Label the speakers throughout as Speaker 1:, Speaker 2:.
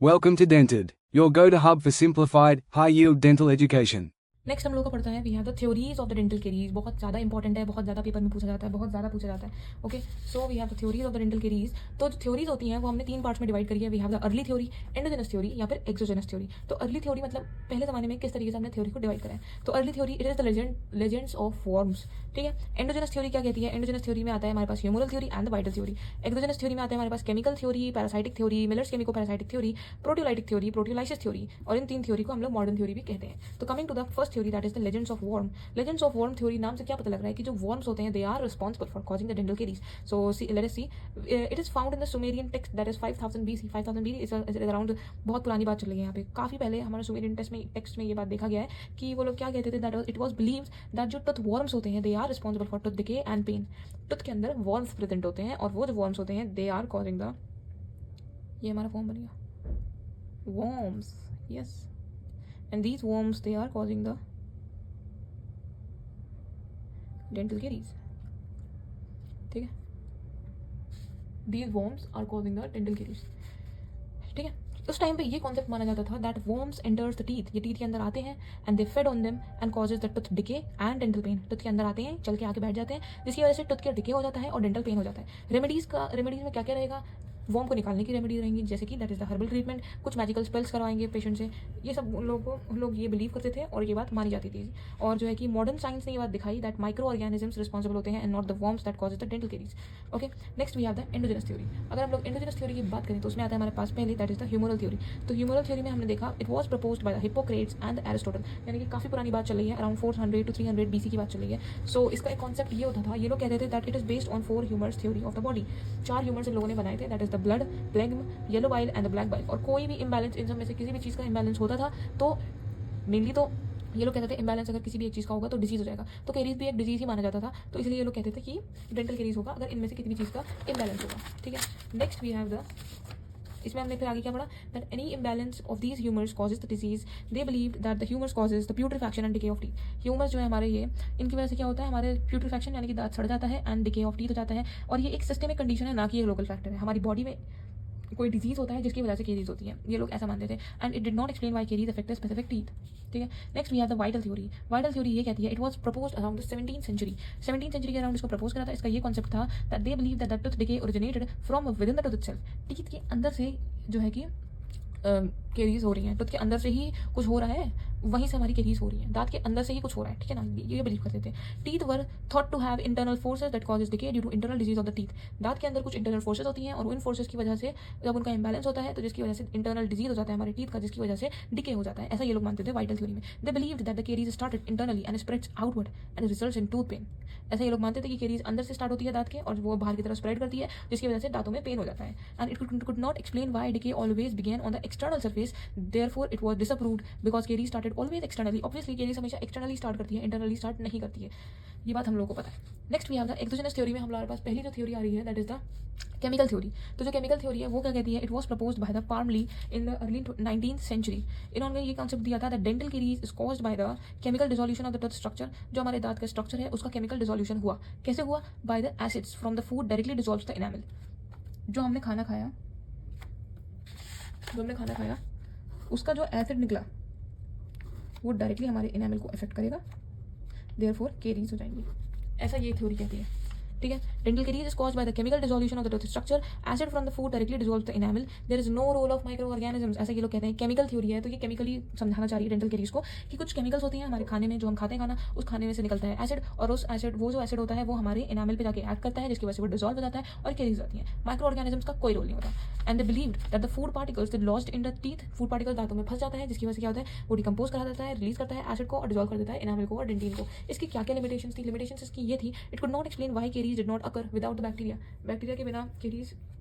Speaker 1: Welcome to Dented, your go-to hub for simplified, high-yield dental education.
Speaker 2: Next हम लोग का पढ़ता है we have the theories of the dental caries. बहुत ज़्यादा इंपॉर्टेंट है, बहुत ज़्यादा पेपर में पूछा जाता है, बहुत ज़्यादा पूछा जाता है। Okay, so we have the theories of the dental caries. तो जो थ्योरीज होती हैं वो हमने 3 पार्ट्स में डिवाइड करी है। We have the early theory, endogenous theory या फिर एक्सोजेनस थ्योरी। तो अर्ली थ्योरी मतलब पहले ज़माने में किस तरीके से हमने थ्योरी को डिवाइड करा है। तो early theory it is the legends of worms. ठीक है। एंडोजेनस थ्योरी क्या कहती है? एंडोजेनस थ्योरी में आता है हमारे पास humoral theory and the vital theory. Exogenous theory में आता है हमारे पास chemical theory, parasitic theory, Miller's chemico parasitic theory, proteolytic theory, proteolysis theory, और इन 3 थ्योरी को हम लोग मॉडर्न थ्योरी भी कहते हैं। तो coming to the first theory that is the legends of worm. Legends of worm theory नाम से क्या पता लग रहा है कि जो वर्म्स होते हैं they are responsible for causing the dental caries. So let us see, it is found in the Sumerian text that is 5000 BC। 5000 BC is around, बहुत पुरानी बात चल रही है यहाँ पे। काफ़ी पहले हमारे सुमेरियन टेक्स्ट में ये बात देखा गया है कि वो लोग क्या कहते थे, that it was believed that जो टूथ वर्म्स होते हैं they are responsible for tooth decay and pain. Tooth के अंदर वर्म्स प्रेजेंट होते हैं और वो जो वर्म्स होते हैं दे आर कॉजिंग द, ये हमारा फॉर्म बन गया, worms, yes, and these worms they are causing the dental caries। ठीक है, these worms are causing the dental caries। ठीक है, उस टाइम पे ये कॉन्सेप्ट माना जाता था that worms enters the teeth, ये टीथ के अंदर आते हैं and they fade on them and causes the tooth decay and dental pen. Tooth के अंदर आते हैं, चल के आके बैठ जाते हैं, जिसकी वजह से टूथ के डिके हो जाता है और डेंटल पेन हो जाता है। रेमेडीज में क्या क्या रहेगा? वॉर्म को निकालने की रेमेडीज रहेंगी, जैसे कि that is the herbal treatment. कुछ मैजिकल स्पेल्स करवाएंगे पेशेंट से। ये सब लोग ये बिलीव करते थे और ये बात मानी जाती थी। और जो है कि मॉडर्न साइंस ने ये बात दिखाई दैट माइक्रो ऑर्गेनिजम्स रिस्पॉन्सिबल होते हैं and not the worms that causes the dental caries. Okay, next we have the endogenous theory. अगर हम लोग एंडोजेनस थ्योरी की बात करें तो उसमें आता है हमारे पास पहले that is the humoral theory. तो ह्यूमरल थ्योरी में हमने देखा it was proposed by the Hippocrates and Aristotle, यानी कि काफ़ी पुरानी बात चल रही है, अराउंड 400 to 300 BC की बात चल रही है। सो इसका एक कॉन्सेप्ट ये होता था, ये लोग कहते थे that it is based on 4 humours theory of the body. 4 humours इन लोगों ने बनाए थे, that is the blood, phlegm, yellow bile and the black bile. और कोई भी इम्बैलेंस इन सब में से किसी भी चीज़ का इम्बैलेंस होता था तो मेनली तो ये लोग कहते थे इम्बैलेंस अगर किसी भी एक चीज़ का होगा तो डिजीज हो जाएगा। तो केरीज भी एक डिजीज ही माना जाता था, तो इसलिए ये लोग कहते थे कि डेंटल केरीज होगा अगर इनमें से किसी भी चीज़ का इम्बैलेंस होगा। ठीक है, नेक्स्ट वी हैव द, इसमें हमने फिर आगे क्या पढ़ा that any imbalance of these humours causes the disease. They believe that the humours causes the putrefaction and decay of teeth. Humours जो है हमारे, ये इनकी वजह से क्या होता है, हमारे प्यूट्रिफैक्शन यानी कि दांत सड़ जाता है एंड डिके ऑफ टीथ हो जाता है। और ये एक सिस्टेमिक कंडीशन है, ना कि एक लोकल फैक्टर है। हमारी बॉडी में कोई डिजीज होता है जिसकी वजह से केरीज होती है, ये लोग ऐसा मानते थे and it did not explain why caries affect specific teeth. ठीक है, next we have the vital theory. Vital theory ये कहती है it was proposed around the 17th century. 17th century के अराउंड इसको प्रपोज करा था। इसका ये कॉन्सेप्ट था that they believe that the tooth decay originated from within the tooth itself. Teeth के अंदर से जो है कि केरीज हो रही हैं, टूथ के अंदर से ही कुछ हो रहा है, वहीं से हमारी केरीज हो रही है, दांत के अंदर से ही कुछ हो रहा है। ठीक है ना, ये बिलीव करते थे। Teeth were thought to have internal forces that causes decay due to internal disease of the teeth. दांत के अंदर कुछ इंटरनल फोर्सेस होती हैं और उन फोर्सेस की वजह से जब उनका इंबैलेंस होता है तो जिसकी वजह से इंटरनल डिजीज हो जाता है हमारे टीथ का, जिसकी वजह से डिके हो जाता है। ऐसा ये लोग मानते थे वाइटल थ्योरी में। They believed that the caries started internally and spreads outward and results in tooth pain. ऐसा ये लोग मानते थे कि केरीज अंदर से स्टार्ट होती है दांत के और वो बाहर की तरफ स्प्रेड करती है, जिसकी वजह से दांतों में पेन हो जाता है। And it could not explain why decay always began on the external surface, therefore it was disapproved because caries started always externally. Obviously caries हमेशा एक्सटर्नली स्टार्ट करती है, इंटरनली स्टार्ट नहीं करती है। ये बात हम लोगों को पता है। Next we have the exogenous theory में हमारे पास पहली जो थ्योरी आ रही है that is the chemical theory. तो जो केमिकल थ्योरी है वो क्या कहती है, it was proposed by the Parmly in the early 19th century. इन्होंने ये कॉन्सेप्ट दिया था that dental caries is caused by the chemical dissolution of the tooth structure. जो हमारे दांत का स्ट्रक्चर है उसका केमिकल डिसोल्यूशन हुआ। कैसे हुआ? By the acids from the food directly dissolves the enamel. जो हमने खाना खाया, उसका जो एसिड निकला वो डायरेक्टली हमारे एनामल को अफेक्ट करेगा, देयरफॉर केरीज हो जाएंगी। ऐसा ये थ्योरी कहती है। ठीक है, dental caries is caused by the chemical dissolution of the tooth structure, acid from the food directly dissolves the enamel, there is no role of micro organisms. ऐसा ये लोग कहते हैं। केमिकल थ्योरी है तो ये केमिकली समझाना चाह रही है डेंटल केरीज को कि कुछ केमिकल्स होती हैं हमारे खाने में, जो हम खाते हैं खाना, उस खाने में से निकलता है एसिड, और उस एसिड, वो जो एसिड होता है वो हमारे एनामल पे जाके एक्ट करता है, जिसकी वजह से वो डिसॉल्व हो जाता है और केरीज आती है। माइक्रो ऑर्गेनिजम्स का कोई रोल नहीं होता। And they believed that the food particles that lost in the teeth, food particle दांतों में फंस जाता है, जिसकी वजह से क्या होता है, वो डिकम्पोज करा देता है, रिलीज करता है एसिड को और डिसॉल्व कर देता है एनामल को और डेंटिन को। इसकी क्या क्या लिमिटेशंस थी? लिमिटेशंस इसकी ये थी, it could not explain why caries did not occur without the bacteria. Bacteria के बिना केरीज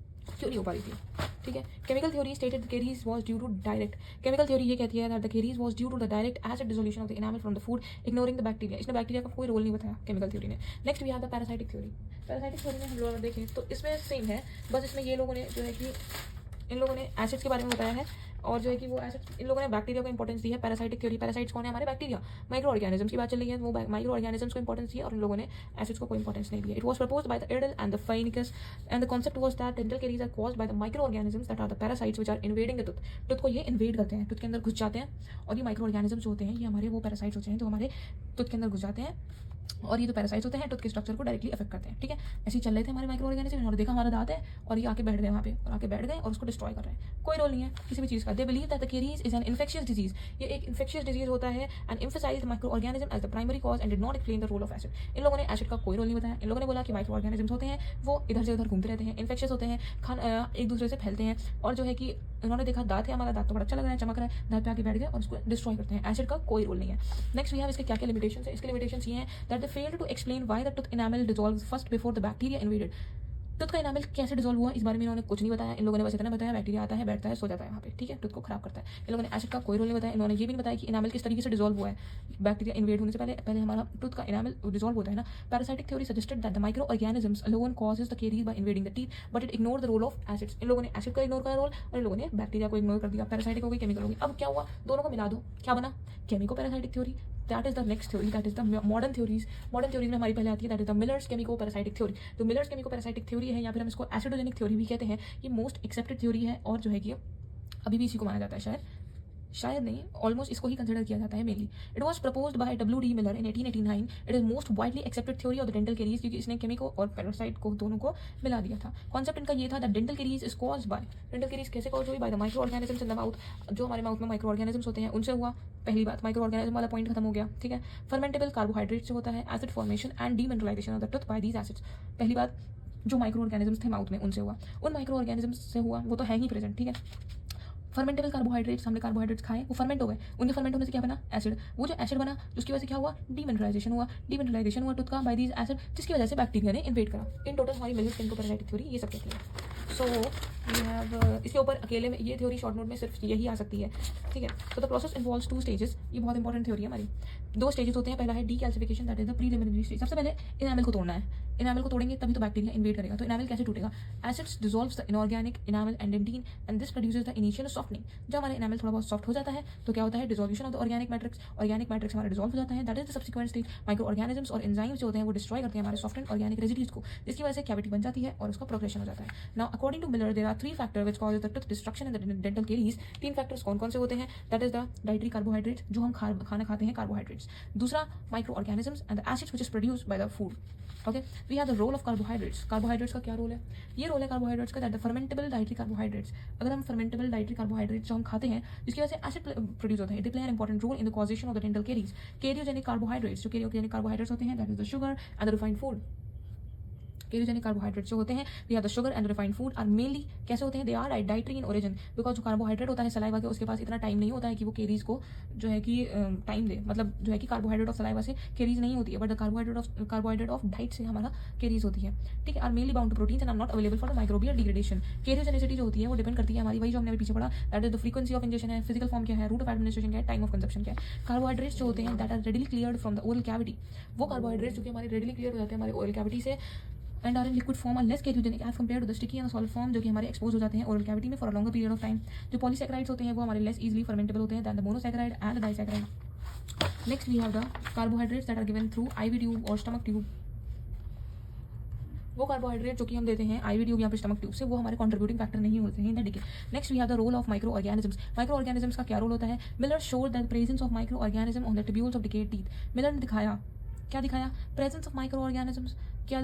Speaker 2: क्यों नहीं हो पा रही थी। ठीक है, chemical theory stated the caries was due to direct, chemical theory ये कहती है that the caries was due to the direct acid dissolution of the enamel from the food ignoring the bacteria. इसमें बैक्टीरिया का कोई role नहीं बताया chemical theory ने। Next we have the parasitic theory. Parasitic theory में हम लोग देखें तो इसमें सेम है, बस इसमें ये लोगों ने जो है कि इन लोगों ने एसिड्स के बारे में बताया है, और जो है कि वो एसिड्स इन लोगों ने बैक्टीरिया को इंपॉर्टेंस दी है। पैरासाइटिक थ्योरी, पैरासाइट्स कौन है हमारे? बैक्टीरिया। माइक्रो ऑर्गेनिजम्स की बात चल रही है, वो माइक्रो ऑर्गेनिजम्स को इंपॉर्टेंस दी है, और इन लोगों ने एसिड्स को कोई इंपॉर्टेंस नहीं दिया। It was proposed by the Erdl and the Ficinus, and the concept was that dental caries are caused by the micro organisms that are the parasites which are invading the tooth. Tooth को ये invade करते हैं, tooth के अंदर घुस जाते हैं, और ये माइक्रो ऑर्गेनिजम्स होते हैं, ये हमारे वो पैरासाइट्स होते हैं जो हमारे टूथ के अंदर घुस जाते हैं, और ये जो पैरासाइट्स होते हैं टूथ के स्ट्रक्चर को डायरेक्टली अफेक्ट करते हैं। ठीक है, ऐसे ही चल रहे थे हमारे माइक्रो ऑर्गेनिज्म, उन्होंने देखा हमारा दांत है और ये आके बैठ गए वहाँ पे, और आके बैठ गए और उसको डिस्ट्रॉय कर रहे हैं। कोई रोल नहीं है किसी भी चीज़ का। They believe that the caries is an infectious disease, ये एक इन्फेक्शियस डिजीज होता है, and emphasize micro organism as the primary cause and did not explain the role of acid. इन लोगों ने एसिड का कोई रोल नहीं बताया। इन लोगों ने बोला कि माइक्रो ऑर्गेनिज्म होते हैं वो इधर से उधर घूमते रहते हैं, इन्फेक्शियस होते हैं, एक दूसरे से फैलते हैं, और जो है कि उन्होंने देखा दांत है हमारा, दांत तो बड़ा अच्छा लग रहा है, चमक रहा है, दांत पे आके बैठ गए और उसको डिस्ट्रॉय करते हैं। एसिड का कोई रोल नहीं है। नेक्स्ट वी हैव इसके क्या क्या लिमिटेशन है। इसके लिमिटेशन ये हैं that they failed to explain why the tooth enamel dissolves first before the bacteria invaded. Tooth का एनामल कैसे डिसॉल्व हुआ इस बारे में इन्होंने कुछ नहीं बताया। इन लोगों ने बस इतना बताया बैक्टीरिया आता है, बैठता है, सो जाता है वहाँ पे, ठीक है, टूथ को खराब करता है। इन लोगों ने एसिड का कोई रोल नहीं बताया। इन्होंने ये भी नहीं बताया कि एनामल किस तरीके से डिसॉल्व हुआ है बैक्टीरिया इन्वेड होने से पहले हमारा टूथ का एनामल डिसॉल्व होता है ना। Parasitic theory suggested that the micro organisms alone causes the caries by invading the teeth, but it ignore the role of acids. इन लोगों ने एसिड का इग्नोर करा रोल, और इन लोगों ने बैक्टीरिया को इग्नोर कर दिया। पैरासाइटिक हो गई, केमिकल हो गई। अब क्या हुआ, दोनों को मिला दो, क्या बना? Chemico parasitic theory. That is the next theory, that is the modern theories. Modern theories में हमारी पहले आती है that is the Miller's chemico parasitic theory. तो मिलर्स केमिको पैरासाइटिक थ्योरी है, या फिर हम इसको एसिडोजेनिक थ्योरी भी कहते हैं। ये मोस्ट एक्सेप्टेड थ्योरी है, और जो है कि अभी भी इसी को माना जाता है, शायद नहीं, ऑलमोस्ट इसको ही कंसिडर किया जाता है mainly. It was proposed bye W.D. Miller in 1889। It is most widely accepted theory of the dental carries, क्योंकि इसने केमिको और पैरासाइट को दोनों को मिला दिया था। कॉन्सेप्ट इनका ये था that dental carries is caused bye, dental caries कैसे कॉज हुई? Bye the micro organisms in the mouth, जो हमारे माउथ में माइक्रो ऑर्गेनिजम्स होते हैं उनसे हुआ। पहली बात, माइक्रो ऑर्गेनिज्म वाला पॉइंट खत्म हो गया, ठीक है। फर्मेंटेबल कार्बोहाइड्रेट से होता है, acid formation and demineralization of the tooth by these acids. पहली बात, जो माइक्रो ऑर्गेनिजम्स थे माउथ में उनसे हुआ, उन माइक्रो ऑर्गेनिजम्स से हुआ, वो तो है ही प्रेजेंट, ठीक है। फर्मेंटेबल कार्बोहाइड्रेट्स, हमने कार्बोहाइड्रेट्स खाए, वो फर्मेंट हो गए, उनके फर्मेंट होने से क्या बना? एसिड। वो जो एसिड बना उसकी वजह से क्या हुआ? डीमिनरलाइजेशन हुआ। डीमिनरलाइजेशन हुआ टूथ का बाय दीज एसिड, जिसकी वजह से बैक्टीरिया ने इन्वेड करा। इन टोटल हमारी मिलर्स केमिको पैरासाइटिक थ्योरी ये सब कहती है। सो वी हैव इसके ऊपर अकेले में ये थ्योरी शॉर्ट नोट में सिर्फ यही आ सकती है, ठीक है। तो द प्रोसेस इन्वॉल्व्स 2 स्टेजेस। ये बहुत इंपॉर्टेंट थ्योरी है हमारी। 2 स्टेजेस होते हैं। पहला है decalcification, that is the preliminary stage. सबसे पहले इनामल को तोड़ना है। इनामल को तोड़ेंगे तभी तो बैक्टीरिया इन्वेड करेगा। तो इनामल कैसे टूटेगा? Acids dissolves the inorganic enamel and dentin, and this produces the initial softening. जब हमारा इनामल थोड़ा बहुत सॉफ्ट हो जाता है तो क्या होता है? Dissolution of the organic matrix. Organic matrix हमारा डिसॉल्व हो जाता है, that is the subsequent stage. Micro organisms और एंजाइम्स जो होते हैं वो डिस्ट्रॉय करते हैं हमारे सॉफ्टनेड ऑर्गेनिक रेजिड्यूज को, जिसकी वजह से कैविटी बन जाती है और उसका प्रोग्रेशन हो जाता है। Now according to Miller there are 3 factor which causes the tooth destruction in the dental caries. 3 factors कौन कौन से होते हैं? That is the dietary carbohydrates, जो हम खाना खाते हैं, कार्बोहाइड्रेट्स। दूसरा, microorganisms and the acids which is produced by the food. Okay, we have the role of carbohydrates. Carbohydrates का क्या रोल है? ये रोल है कार्बोहाइड्रेट्स का that the fermentable dietary carbohydrates. अगर हम फर्मेंटेबल डाइटरी कार्बोहाइड्रेट्स जो हम खाते हैं जिसकी वजह से एसिड प्रोड्यूस होता है, they play an important role in the causation of the dental caries. Cariogenic carbohydrates, जो कैरियोजेनिक कार्बोहाइड्रेट्स होते हैं, that is the sugar and the refined food. Cariogenic carbohydrates जो होते हैं, we are the sugar and refined food are mainly कैसे होते हैं? They are dietary in origin, because जो कार्बोहाइड्रेट होता है सलाइवा के, उसके पास इतना टाइम नहीं होता है कि वो कैरीज को जो है कि टाइम दे, मतलब जो है कि कार्बोहाइड्रेट ऑफ सलाइवा से कैरीज नहीं होती है, but the carbohydrate of diet से हमारा कैरीज होती है, ठीक है। Are mainly bound to proteins and are not available for the microbial degradation. Cariogenicity जो होती है वो डिपेंड करती है हमारी, वही जो हमने पीछे पढ़ा, that is the frequency of injection है, फिजिकल फॉर्म क्या है, रूट ऑफ एडमिनिस्ट्रेशन क्या है, टाइम ऑफ कंजप्शन क्या है। कार्बोहाइड्रेट्स जो होते हैं that are readily cleared from the oral cavity, वो कार्बोहाइड्रेट्स जो कि हमारे रेडिली क्लियर हो जाते हैं हमारे ओरल कैविटी से, and are in liquid form are less cariogenic as compare to the sticky and solid form, जो कि हमारे एक्सपोज हो जाते हैं ओरल कैविटी में for a longer period of time. जो पॉलीसैकेराइड्स होते हैं वो हमारे लेस इजीली फर्मेंटेबल होते हैं then the monosaccharide and the disaccharide. Next we have the carbohydrates that are given through IV tube और स्टमक ट्यूब। वो कार्बोहाइड्रेट जो कि हम देते हैं आईवी ट्यूब या फिर स्टमक ट्यूब से, वो हमारे कंट्रीब्यूटिंग फैक्टर नहीं होते हैं in the decay. Next we have the role of micro organisms. Micro organisms का क्या रोल होता है? Miller showed that presence of micro organism on the tubules of decayed teeth. Miller ने दिखाया, क्या दिखाया? Presence of micro organisms. क्या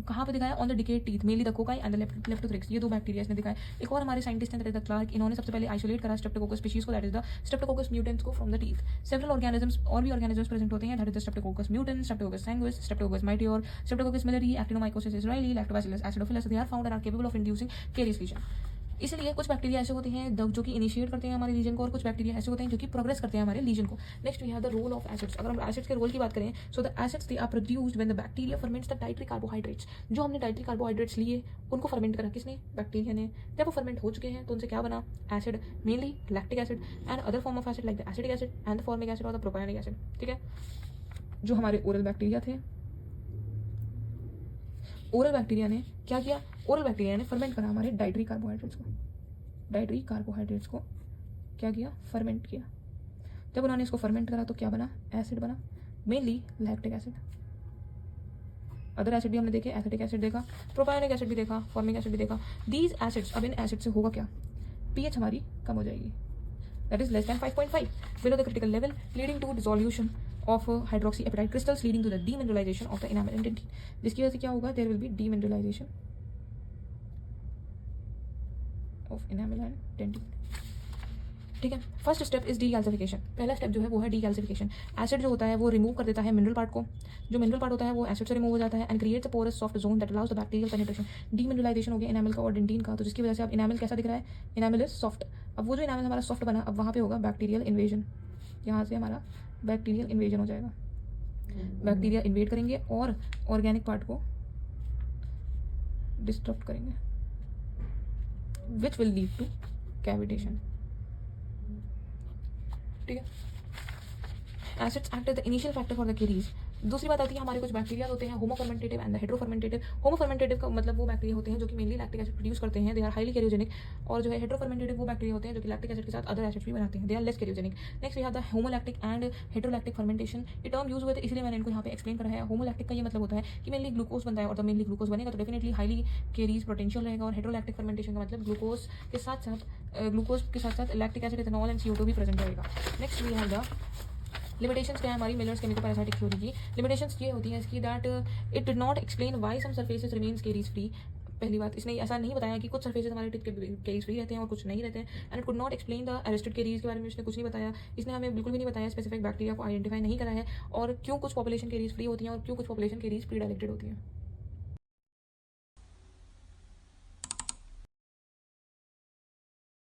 Speaker 2: कहाँ पे दिखाया? On the decayed teeth, mainly the cocci and the leptothrix. ये 2 बैक्टीरिया ने दिखाया। एक और हमारे साइंटिस्ट हैं दैट इज द क्लार्क, इन्होंने सबसे पहले आइसोलेट करा स्ट्रेप्टोकोकस स्पीशीज को, that is the streptococcus mutans को from the teeth. Several organisms और भी ऑर्गेनिजम्स प्रेजेंट होते हैं, that is the streptococcus mutans, streptococcus sanguis, streptococcus mitior, streptococcus milleri, actinomyces israelii, lactobacillus acidophilus. They are found and are capable of inducing carious lesion. इसलिए कुछ bacteria ऐसे होते हैं जो कि इनिशिएट करते हैं हमारे लीजन को, और कुछ बैक्टीरिया ऐसे होते हैं जो कि प्रोग्रेस करते हैं हमारे लीजन को। Next we have the role of acids. अगर हम एसिड्स के रोल की बात करें, so the acids they are produced when the bacteria ferments the dietary carbohydrates. जो हमने डाइटरी कार्बोहाइड्रेट्स लिए उनको फर्मेंट करा किसने? बैक्टीरिया ने। जब वो फर्मेंट हो चुके हैं तो उनसे क्या बना? Acid, mainly lactic acid and other form of acid like the acetic acid and the formic acid और द प्रोपायोनिक एसिड, ठीक है। जो हमारे ओरल बैक्टीरिया थे, ओरल बैक्टीरिया ने क्या किया? ओरल बैक्टीरिया ने फर्मेंट करा हमारे डाइटरी कार्बोहाइड्रेट्स को। डाइटरी कार्बोहाइड्रेट्स को क्या किया, फर्मेंट किया। जब उन्होंने इसको फर्मेंट करा तो क्या बना, एसिड बना, mainly lactic acid. Other acid भी हमने देखे, एसिटिक एसिड देखा, प्रोपायोनिक एसिड भी देखा, फॉर्मिक एसिड भी देखा। दीज एसिड्स, अब इन एसिड से होगा क्या, पीएच हमारी कम हो जाएगी, that is less than 5.5, below the critical level, leading to dissolution of hydroxyapatite crystals, leading to the demineralisation of the enamel and dentin, जिसकी वजह से क्या होगा, there will be demineralisation of enamel and dentin. ठीक है, first step is decalcification. पहला step जो है वो है डीकैल्सिफिकेशन। एसिड जो होता है वो रिमूव कर देता है मिनरल पार्ट को, जो मिनरल पार्ट होता है वो एसिड से रिमूव हो जाता है and creates a porous soft zone that allows the bacterial penetration. Demineralisation हो गया इनामल का और डेंटिन का, तो जिसकी वजह से अब इनामल कैसा दिख रहा है, इनामल इज सॉफ्ट। अब वो जो इनामल हमारा सॉफ्ट बना, अब वहाँ पे होगा बैक्टीरियल इन्वेजन, यहाँ से हमारा बैक्टीरियल इन्वेजन हो जाएगा। बैक्टीरिया इन्वेड करेंगे और ऑर्गेनिक पार्ट को डिस्टर्ब करेंगे, which will lead to cavitation. ठीक है, acids act as the initial factor for the caries. दूसरी बात आती है हमारे कुछ बैक्टीरिया होते हैं होमोफर्मेंटेटिव एंड द हेट्रोफर्मेंटेटिव। होमोफर्मेंटेटिव का मतलब वो बैक्टीरिया होते हैं जो कि मेनली लैक्टिक एसिड प्रोड्यूस करते हैं, दे आर हाईली कैरियोजेनिक। और जो है हेट्रोफर्मेंटेटिव वो बैक्टीरिया होते हैं जो कि लैक्टिक एसिड के साथ अदर एसिड्स भी बनाते हैं, they are less cariogenic. Next we have the homolactic and heterolactic fermentation. ये टर्म यूज हुए थे इसलिए मैंने इनको यहाँ पे एक्सप्लेन करा है। होमोलैक्टिक का ये मतलब होता है कि मेनली ग्लूकोज बनता है और जब मेनली ग्लूकोज बनेगा तो डेफिनेटली हाईली कैरीज पोटेंशियल रहेगा। और हेट्रोलैक्टिक फर्मेंटेशन का मतलब ग्लूकोज के साथ साथ lactic acid, ethanol and CO2 भी प्रेजेंट रहेगा। Next we have the limitations क्या है हमारी मिलर्स केमिकल पैरासाइटिक थ्योरी की। लिमिटेशंस ये होती है इसकी that it did not explain why some surfaces remains caries free. पहली बात, इसने ऐसा नहीं बताया कि कुछ सरफेसेस हमारे टिप के कैरीज फ्री रहते हैं और कुछ नहीं रहते हैं। And it could not explain the arrested carries के बारे में इसने कुछ नहीं बताया। इसने हमें बिल्कुल भी नहीं बताया, स्पेसिफिक बैक्टीरिया को आइडेंटिफाई नहीं करा है और क्यों कुछ पॉपुलेशन कैरीज फ्री होती हैं और क्यों कुछ पॉपुलेशन कैरीज प्री डायरेक्टेड होती हैं।